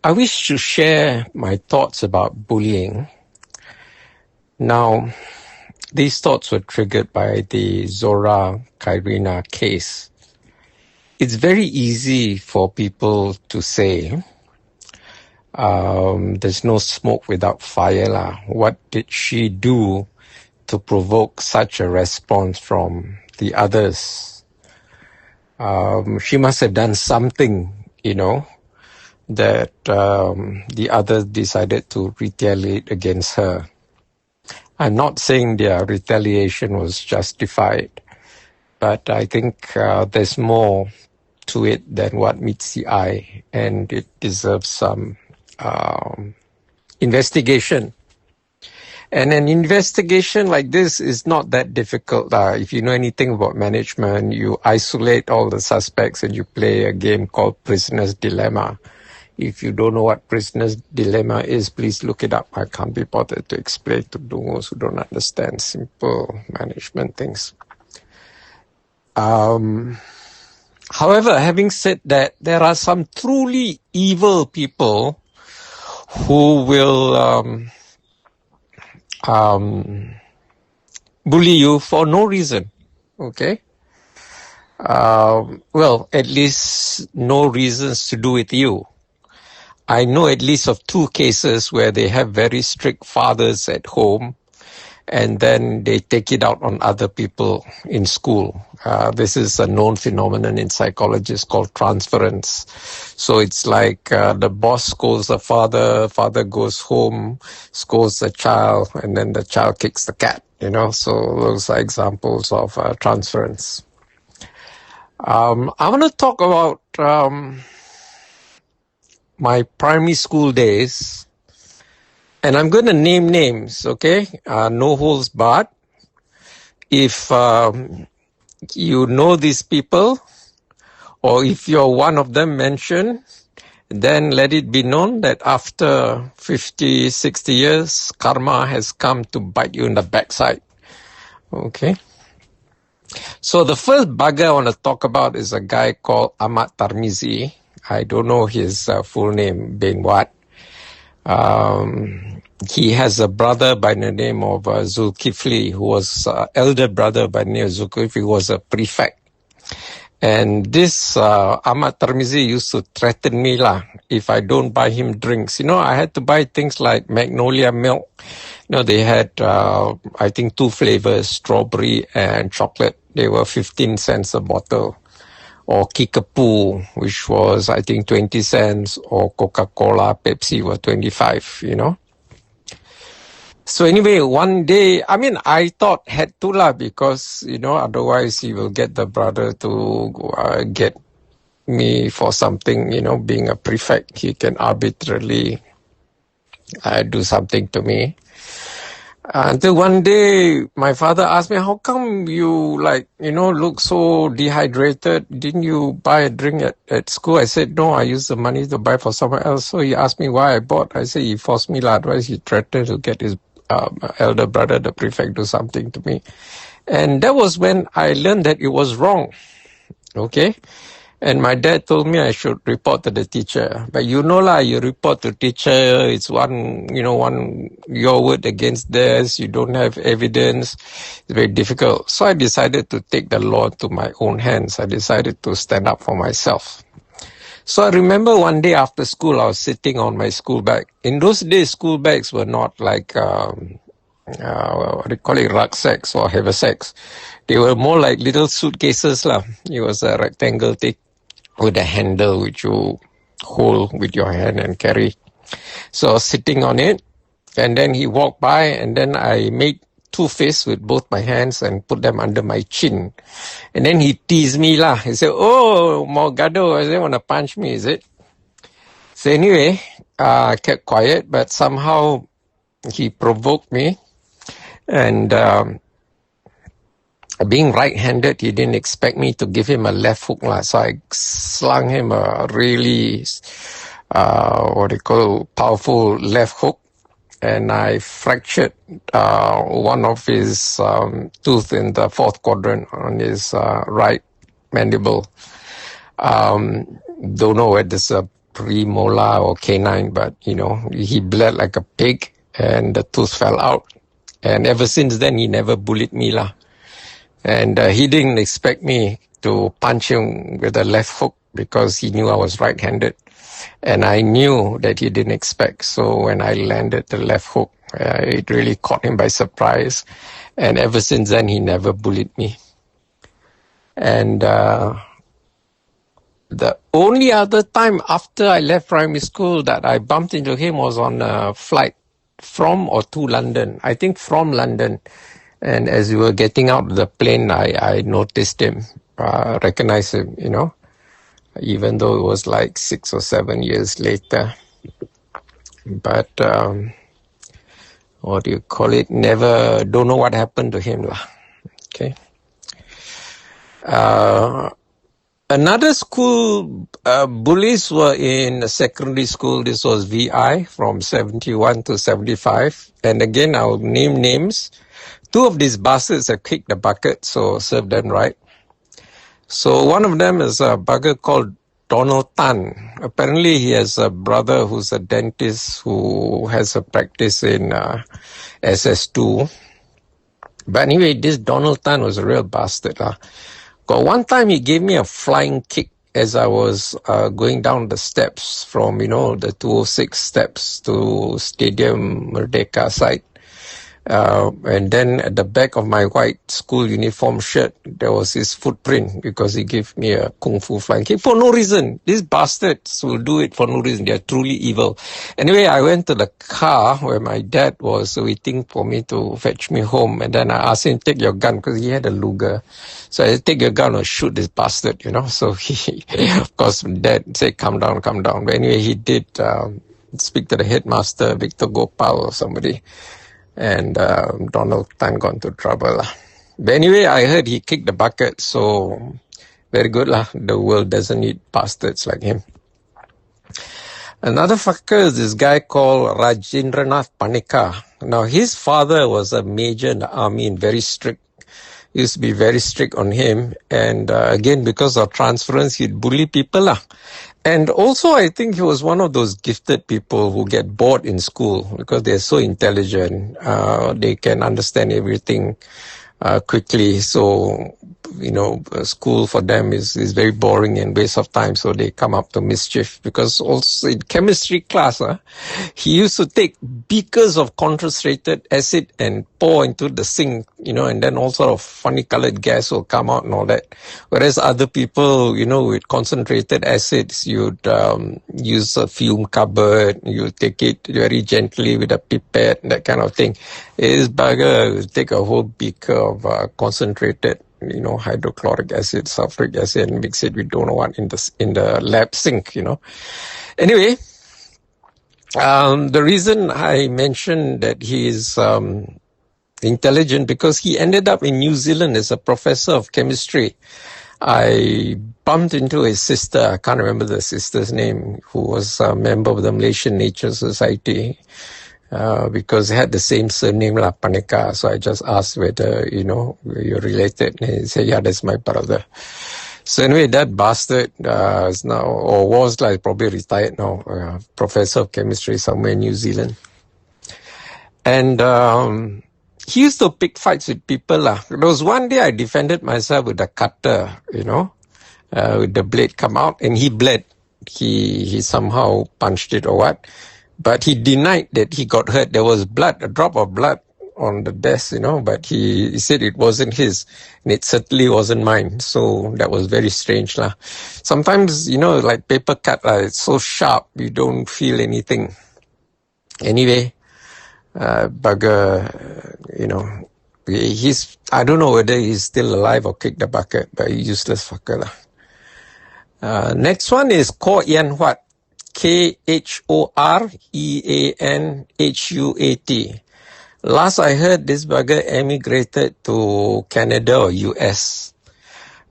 I wish to share my thoughts about bullying. Now, these thoughts were triggered by the Zora Kairina case. It's very easy for people to say, there's no smoke without fire lah. What did she do to provoke such a response from the others? She must have done something, that the others decided to retaliate against her. I'm not saying their retaliation was justified, but I think there's more to it than what meets the eye, and it deserves some investigation. And an investigation like this is not that difficult. If you know anything about management, you isolate all the suspects and you play a game called Prisoner's Dilemma. If you don't know what Prisoner's Dilemma is, please look it up. I can't be bothered to explain to those who don't understand simple management things. However, having said that, there are some truly evil people who will bully you for no reason, okay? Well, at least no reasons to do with you. I know at least of 2 cases where they have very strict fathers at home and then they take it out on other people in school. This is a known phenomenon in psychology called transference. So it's like the boss scolds the father goes home, scolds the child, and then the child kicks the cat, So those are examples of transference. I want to talk about my primary school days, and I'm going to name names, okay? No holds barred. If you know these people, or if you're one of them mentioned, then let it be known that after 50, 60 years, karma has come to bite you in the backside, okay? So the first bugger I want to talk about is a guy called Ahmad Tarmizi. I don't know his full name being what. He has a brother by the name of Zulkifli, who was elder brother by the name of Zulkifli, who was a prefect. And this Ahmad Tarmizi used to threaten me if I don't buy him drinks. I had to buy things like Magnolia milk. They had, I think, 2 flavors, strawberry and chocolate. They were 15 cents a bottle. Or Kickapoo, which was, I think, 20 cents, or Coca-Cola, Pepsi were 25, So anyway, one day, I thought had to because, otherwise he will get the brother to get me for something, being a prefect, he can arbitrarily do something to me. Until one day, my father asked me, how come you look so dehydrated? Didn't you buy a drink at school? I said, no, I used the money to buy for someone else. So he asked me why I bought. I said, he forced me, otherwise he threatened to get his elder brother, the prefect, do something to me. And that was when I learned that it was wrong, okay? And my dad told me I should report to the teacher. But you report to teacher, it's one your word against theirs, you don't have evidence, it's very difficult. So I decided to take the law into my own hands. I decided to stand up for myself. So I remember one day after school, I was sitting on my school bag. In those days, school bags were not like, what do you call it, rucksacks or haversacks. They were more like little suitcases. It was a rectangle thick with a handle which you hold with your hand and carry. So I was sitting on it, and then he walked by, and then I made 2 fists with both my hands and put them under my chin. And then he teased me He said, oh, Morgado, I said, want to punch me, is it? So anyway, I kept quiet, but somehow he provoked me. And being right-handed, he didn't expect me to give him a left hook. So I slung him a really, powerful left hook. And I fractured one of his tooth in the 4th quadrant on his right mandible. Don't know whether it's a premolar or canine, but he bled like a pig and the tooth fell out. And ever since then, he never bullied me lah. And he didn't expect me to punch him with a left hook because he knew I was right-handed. And I knew that he didn't expect. So when I landed the left hook, it really caught him by surprise. And ever since then, he never bullied me. And the only other time after I left primary school that I bumped into him was on a flight from or to London. I think from London. And as we were getting out of the plane, I noticed him, recognized him, even though it was like 6 or 7 years later. But, what do you call it? Don't know what happened to him lah. Okay. Another school, bullies were in secondary school. This was VI from 71 to 75. And again, I'll name names. 2 of these bastards have kicked the bucket, so serve them right. So one of them is a bugger called Donald Tan. Apparently he has a brother who's a dentist who has a practice in SS2. But anyway, this Donald Tan was a real bastard. But one time he gave me a flying kick as I was going down the steps from, the 206 steps to Stadium Merdeka side. And then at the back of my white school uniform shirt, there was his footprint because he gave me a kung fu flying kick for no reason. These bastards will do it for no reason. They are truly evil. Anyway, I went to the car where my dad was waiting for me to fetch me home. And then I asked him, take your gun, because he had a Luger. So I said, take your gun or shoot this bastard, So he, of course, dad said, calm down, calm down. But anyway, he did speak to the headmaster, Victor Gopal or somebody. And Donald Tan got into trouble. But anyway, I heard he kicked the bucket, so very good lah. The world doesn't need bastards like him. Another fucker is this guy called Rajendranath Panika. Now, his father was a major in the army and very strict. Used to be very strict on him. And again, because of transference, he'd bully people lah. And also, I think he was one of those gifted people who get bored in school because they're so intelligent. They can understand everything quickly. So, school for them is very boring and waste of time. So they come up to mischief. Because also in chemistry class, he used to take beakers of concentrated acid and pour into the sink, and then all sort of funny colored gas will come out and all that. Whereas other people, with concentrated acids, you'd use a fume cupboard, you take it very gently with a pipette, that kind of thing. His bugger would take a whole beaker of concentrated hydrochloric acid, sulfuric acid, and mix it with don't know what in the lab sink, Anyway, the reason I mentioned that he is intelligent because he ended up in New Zealand as a professor of chemistry. I bumped into his sister, I can't remember the sister's name, who was a member of the Malaysian Nature Society. Because they had the same surname, Paneka. So I just asked whether, you're related. And he said, yeah, that's my brother. So anyway, that bastard is now, or was probably retired now, professor of chemistry somewhere in New Zealand. And he used to pick fights with people. There was one day I defended myself with a cutter, with the blade come out, and he bled. He somehow punched it or what. But he denied that he got hurt. There was blood, a drop of blood on the desk, but he said it wasn't his. And it certainly wasn't mine. So that was very strange. Sometimes, like paper cut, it's so sharp, you don't feel anything. Anyway, bugger, I don't know whether he's still alive or kicked the bucket, but he's useless fucker. Next one is Ko Yan Huat. Khoreanhuat. Last I heard, this bugger emigrated to Canada or US.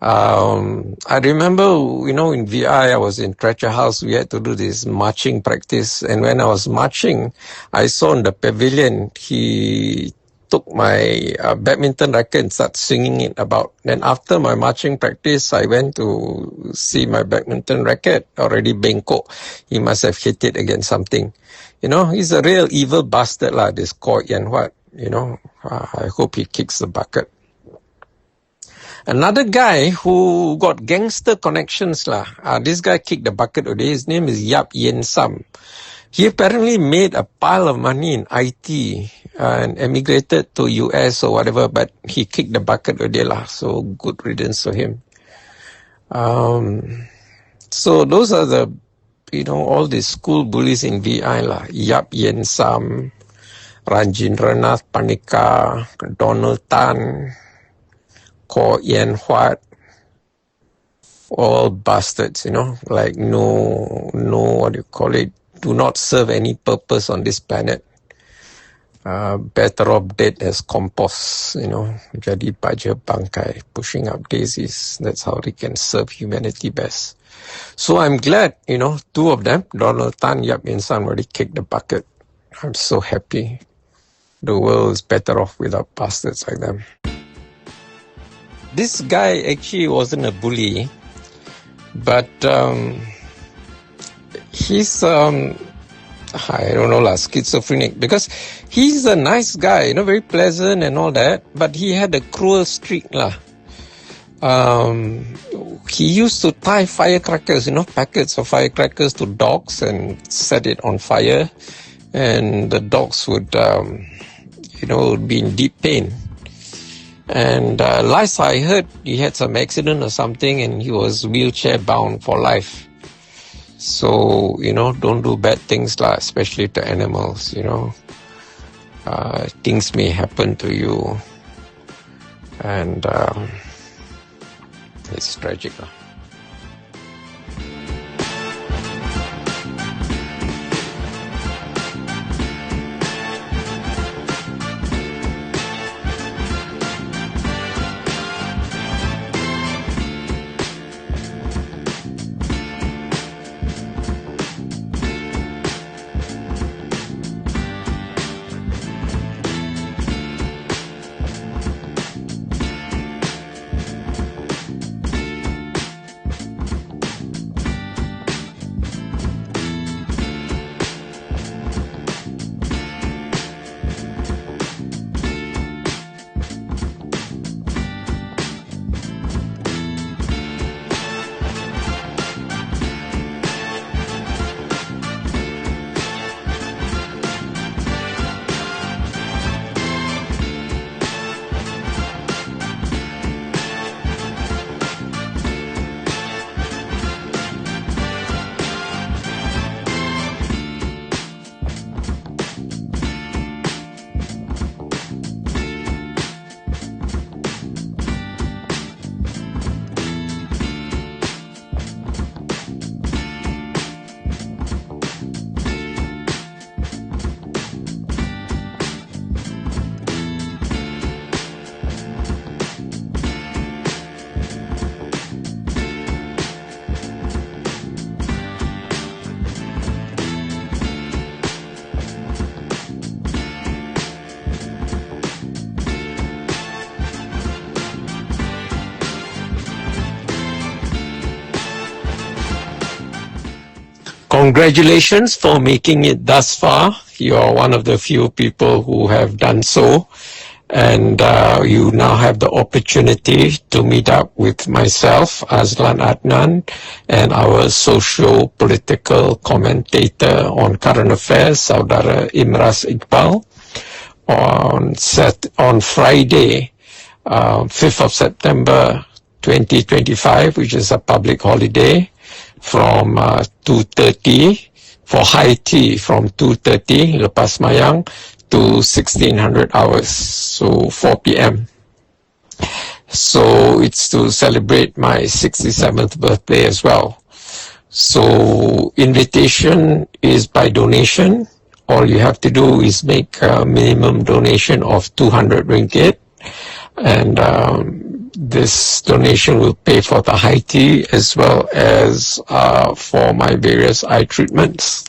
I remember, in VI, I was in Treasure House. We had to do this marching practice. And when I was marching, I saw in the pavilion, he took my badminton racket and started swinging it about. Then after my marching practice, I went to see my badminton racket already bengkok. He must have hit it against something. He's a real evil bastard lah, this Ko Yan Huat. I hope he kicks the bucket. Another guy who got gangster connections lah. This guy kicked the bucket today. His name is Yap Yen Sam. He apparently made a pile of money in IT and emigrated to US or whatever, but he kicked the bucket today lah. So good riddance to him. So those are the, all the school bullies in VI lah. Yap Yen Sam, Ranjindranath Panika, Donald Tan, Ko Yan Huat, all bastards, like no, what do you call it, do not serve any purpose on this planet. Better off dead as compost, jadi baja bangkai, pushing up daisies. That's how they can serve humanity best. So I'm glad, two of them, Donald Tan, Yap Yen San, already kicked the bucket. I'm so happy. The world is better off without bastards like them. This guy actually wasn't a bully, but he's, I don't know, schizophrenic, because he's a nice guy, very pleasant and all that, but he had a cruel streak lah. He used to tie firecrackers, packets of firecrackers to dogs and set it on fire, and the dogs would, be in deep pain. And last I heard, he had some accident or something and he was wheelchair bound for life. So, don't do bad things, especially to animals, Things may happen to you. And it's tragic. Congratulations for making it thus far. You are one of the few people who have done so. And you now have the opportunity to meet up with myself, Azlan Adnan, and our socio-political commentator on current affairs, Saudara Imraz Iqbal, on Friday, 5th of September 2025, which is a public holiday, from 2:30 for high tea, from 2:30 lepas mayang to 1600 hours, so 4 p.m. So it's to celebrate my 67th birthday as well. So invitation is by donation. All you have to do is make a minimum donation of 200 ringgit, and this donation will pay for the high tea as well as for my various eye treatments.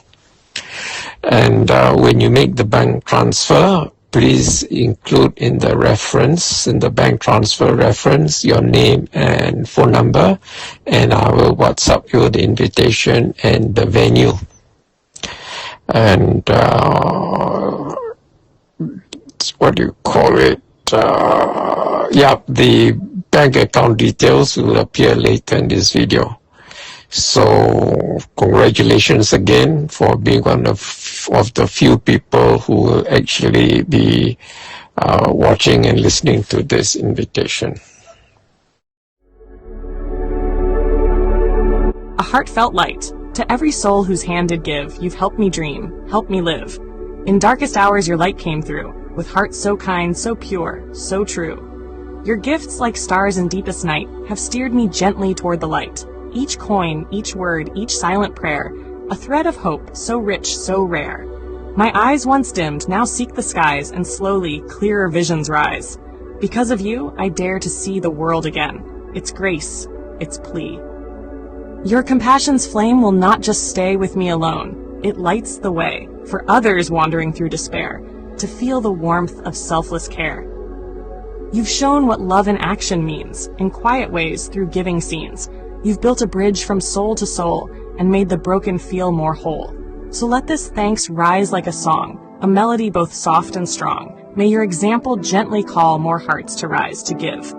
And when you make the bank transfer, please include in the reference, in the bank transfer reference, your name and phone number, and I will WhatsApp you the invitation and the venue. And what do you call it? The bank account details will appear later in this video. So congratulations again for being one of the few people who will actually be watching and listening to this invitation. A heartfelt light. To every soul whose hand did give, you've helped me dream, helped me live. In darkest hours your light came through, with hearts so kind, so pure, so true. Your gifts, like stars in deepest night, have steered me gently toward the light. Each coin, each word, each silent prayer, a thread of hope, so rich, so rare. My eyes once dimmed, now seek the skies, and slowly, clearer visions rise. Because of you, I dare to see the world again. Its grace, its plea. Your compassion's flame will not just stay with me alone. It lights the way, for others wandering through despair, to feel the warmth of selfless care. You've shown what love in action means, in quiet ways through giving scenes. You've built a bridge from soul to soul, and made the broken feel more whole. So let this thanks rise like a song, a melody both soft and strong. May your example gently call more hearts to rise to give.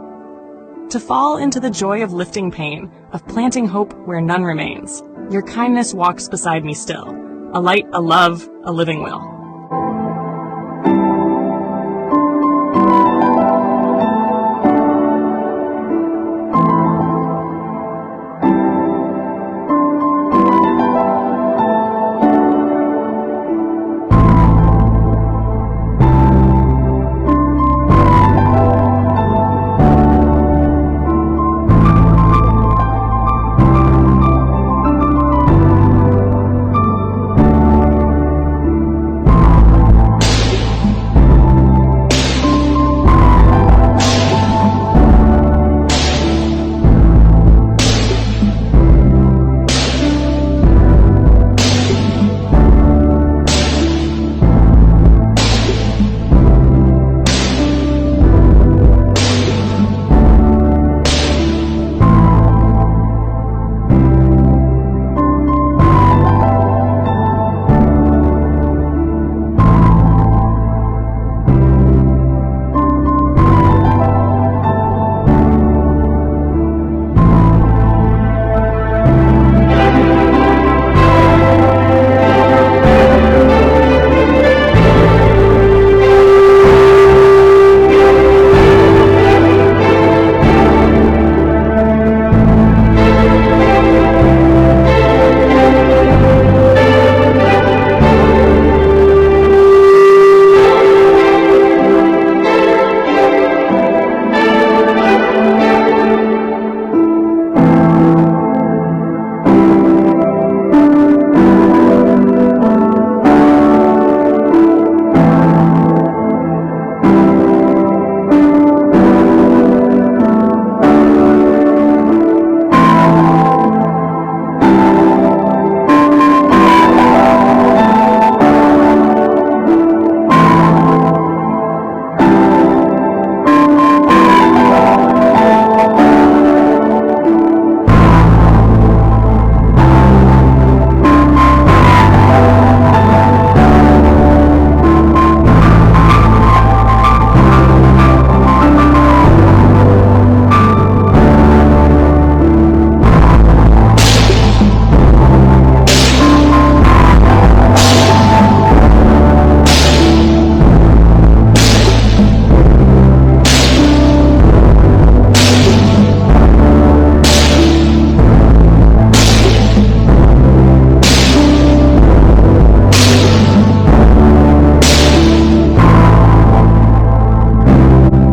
To fall into the joy of lifting pain, of planting hope where none remains. Your kindness walks beside me still, a light, a love, a living will.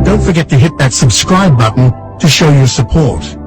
Don't forget to hit that subscribe button to show your support.